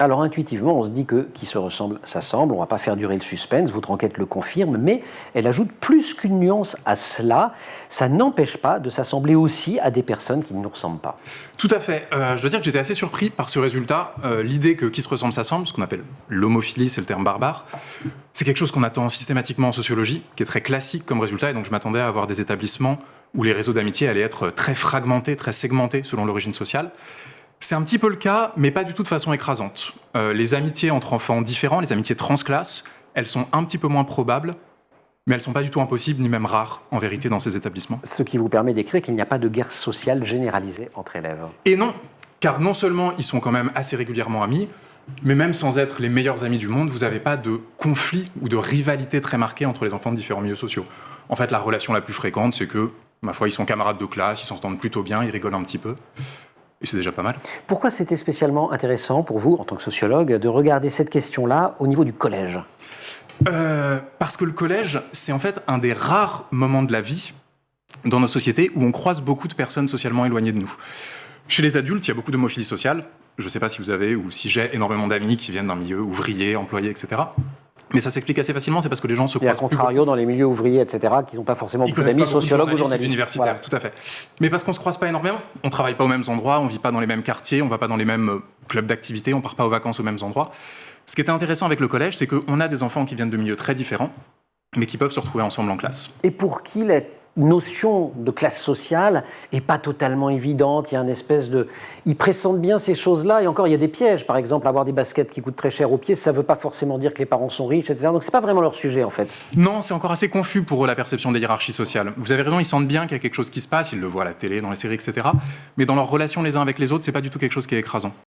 Alors intuitivement, on se dit que qui se ressemble s'assemble, on ne va pas faire durer le suspense, votre enquête le confirme, mais elle ajoute plus qu'une nuance à cela, ça n'empêche pas de s'assembler aussi à des personnes qui ne nous ressemblent pas. Tout à fait. Je dois dire que j'étais assez surpris par ce résultat. L'idée que qui se ressemble s'assemble, ce qu'on appelle l'homophilie, c'est le terme barbare, c'est quelque chose qu'on attend systématiquement en sociologie, qui est très classique comme résultat, et donc je m'attendais à avoir des établissements où les réseaux d'amitié allaient être très fragmentés, très segmentés selon l'origine sociale. C'est un petit peu le cas, mais pas du tout de façon écrasante. Les amitiés entre enfants différents, les amitiés transclasses, elles sont un petit peu moins probables, mais elles ne sont pas du tout impossibles, ni même rares, en vérité, dans ces établissements. Ce qui vous permet d'écrire qu'il n'y a pas de guerre sociale généralisée entre élèves. Et non, car non seulement ils sont quand même assez régulièrement amis, mais même sans être les meilleurs amis du monde, vous n'avez pas de conflit ou de rivalité très marquée entre les enfants de différents milieux sociaux. En fait, la relation la plus fréquente, c'est que, ma foi, ils sont camarades de classe, ils s'entendent plutôt bien, ils rigolent un petit peu. Et c'est déjà pas mal. Pourquoi c'était spécialement intéressant pour vous, en tant que sociologue, de regarder cette question-là au niveau du collège ? Parce que le collège, c'est en fait un des rares moments de la vie dans nos sociétés où on croise beaucoup de personnes socialement éloignées de nous. Chez les adultes, il y a beaucoup d'homophilie sociale. Je ne sais pas si vous avez ou si j'ai énormément d'amis qui viennent d'un milieu ouvrier, employé, etc. Mais ça s'explique assez facilement, c'est parce que les gens se croisent. Et à contrario, dans les milieux ouvriers, etc., qui n'ont pas forcément beaucoup d'amis sociologues ou journalistes. Universitaires, voilà. Tout à fait. Mais parce qu'on ne se croise pas énormément, on ne travaille pas aux mêmes endroits, on ne vit pas dans les mêmes quartiers, on ne va pas dans les mêmes clubs d'activité, on ne part pas aux vacances aux mêmes endroits. Ce qui était intéressant avec le collège, c'est qu'on a des enfants qui viennent de milieux très différents, mais qui peuvent se retrouver ensemble en classe. Et pour qui la notion de classe sociale n'est pas totalement évidente, il y a une espèce de... Ils pressentent bien ces choses-là, et encore, il y a des pièges. Par exemple, avoir des baskets qui coûtent très cher aux pieds, ça ne veut pas forcément dire que les parents sont riches, etc. Donc, ce n'est pas vraiment leur sujet, en fait. Non, c'est encore assez confus pour eux, la perception des hiérarchies sociales. Vous avez raison, ils sentent bien qu'il y a quelque chose qui se passe, ils le voient à la télé, dans les séries, etc. Mais dans leurs relations les uns avec les autres, ce n'est pas du tout quelque chose qui est écrasant.